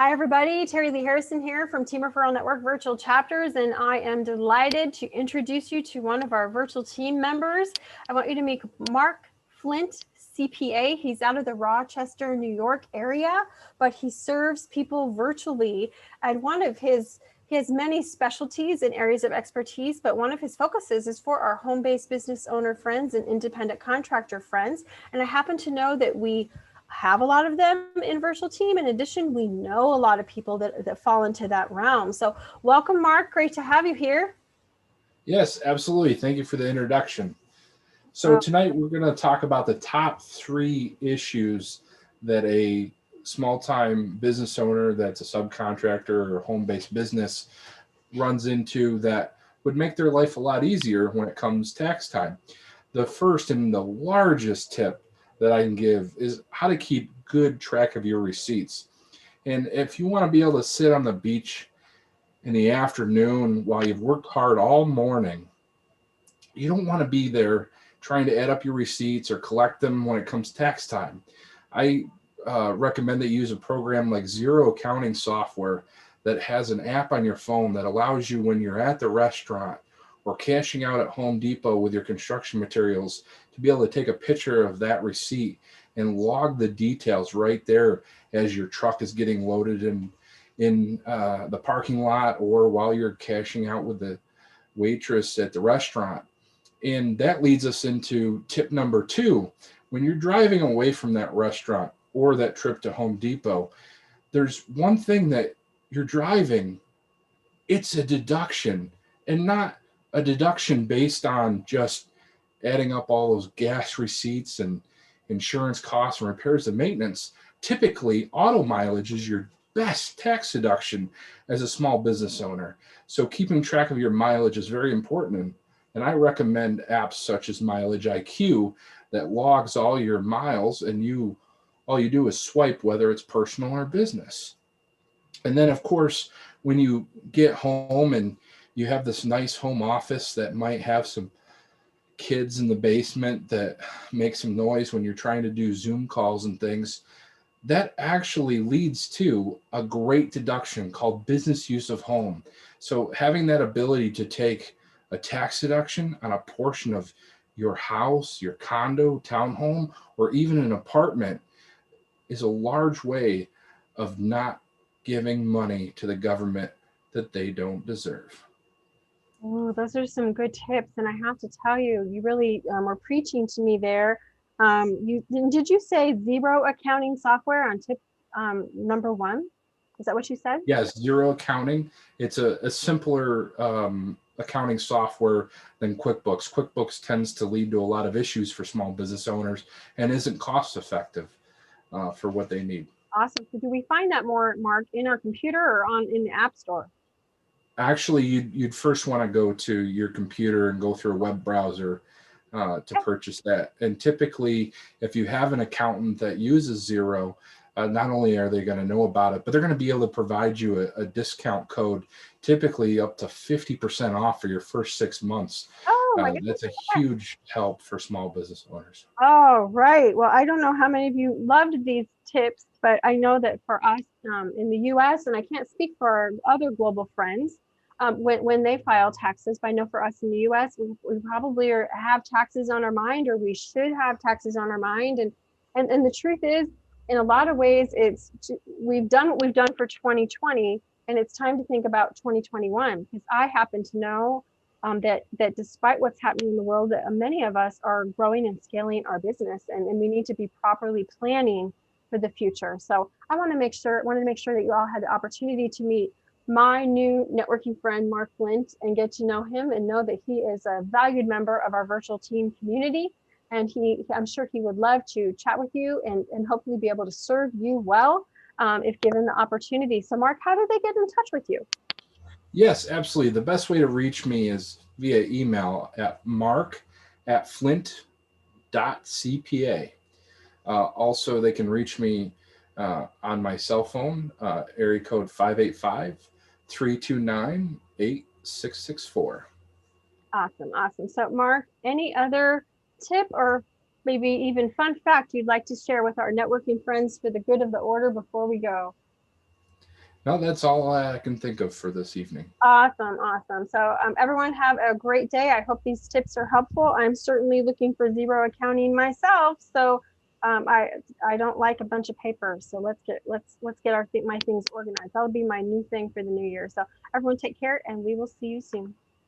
Hi, everybody. Terry Lee Harrison here from Team Referral Network Virtual Chapters, and I am delighted to introduce you to one of our virtual team members. I want you to meet Mark Flint, CPA. He's out of the Rochester, New York area, but he serves people virtually. And he has many specialties and areas of expertise, but one of his focuses is for our home-based business owner friends and independent contractor friends. And I happen to know that we have a lot of them in virtual team. In addition, we know a lot of people that fall into that realm. So welcome, Mark. Great to have you here. Yes, absolutely. Thank you for the introduction. So tonight we're going to talk about the top 3 issues that a small-time business owner that's a subcontractor or home-based business runs into that would make their life a lot easier when it comes tax time. The first and the largest tip that I can give is how to keep good track of your receipts. And if you want to be able to sit on the beach in the afternoon while you've worked hard all morning, you don't want to be there trying to add up your receipts or collect them when it comes tax time. I recommend that you use a program like Zero Accounting Software that has an app on your phone that allows you, when you're at the restaurant or cashing out at Home Depot with your construction materials, to be able to take a picture of that receipt and log the details right there as your truck is getting loaded in the parking lot or while you're cashing out with the waitress at the restaurant. And that leads us into tip number 2. When you're driving away from that restaurant or that trip to Home Depot, there's one thing that you're driving, it's a deduction, and not a deduction based on just adding up all those gas receipts and insurance costs and repairs and maintenance. Typically, auto mileage is your best tax deduction as a small business owner. So keeping track of your mileage is very important. And I recommend apps such as Mileage IQ that logs all your miles, and all you do is swipe whether it's personal or business. And then, of course, when you get home and you have this nice home office that might have some kids in the basement that make some noise when you're trying to do Zoom calls and things, that actually leads to a great deduction called business use of home. So having that ability to take a tax deduction on a portion of your house, your condo, townhome, or even an apartment is a large way of not giving money to the government that they don't deserve. Oh, those are some good tips. And I have to tell you, you really were preaching to me there. Did you say Zero Accounting Software on tip number 1? Is that what you said? Yes, Zero Accounting. It's a simpler accounting software than QuickBooks. QuickBooks tends to lead to a lot of issues for small business owners and isn't cost effective for what they need. Awesome. So do we find that more, Mark, in our computer or in the App Store? Actually, you'd first want to go to your computer and go through a web browser to purchase that. And typically, if you have an accountant that uses Zero, not only are they going to know about it, but they're going to be able to provide you a discount code, typically up to 50% off for your first 6 months. Oh, my goodness. That's a huge help for small business owners. Oh, right. Well, I don't know how many of you loved these tips, but I know that for us in the US, and I can't speak for our other global friends, when they file taxes, but I know for us in the US, we probably have taxes on our mind, or we should have taxes on our mind. And the truth is, in a lot of ways, we've done what we've done for 2020, and it's time to think about 2021, because I happen to know that despite what's happening in the world, that many of us are growing and scaling our business, and we need to be properly planning for the future. So I wanted to make sure that you all had the opportunity to meet my new networking friend, Mark Flint, and get to know him and know that he is a valued member of our virtual team community. And I'm sure he would love to chat with you and hopefully be able to serve you well if given the opportunity. So Mark, how do they get in touch with you? Yes, absolutely. The best way to reach me is via email at mark@flint.cpa. Also, they can reach me on my cell phone, area code 585-329-8664. Awesome. So Mark, any other tip or maybe even fun fact you'd like to share with our networking friends for the good of the order before we go? No, that's all I can think of for this evening. Awesome, awesome. So everyone have a great day. I hope these tips are helpful. I'm certainly looking for zero accounting myself. So um, I I don't like a bunch of paper. So let's get my things organized. That'll be my new thing for the new year. So everyone take care and we will see you soon.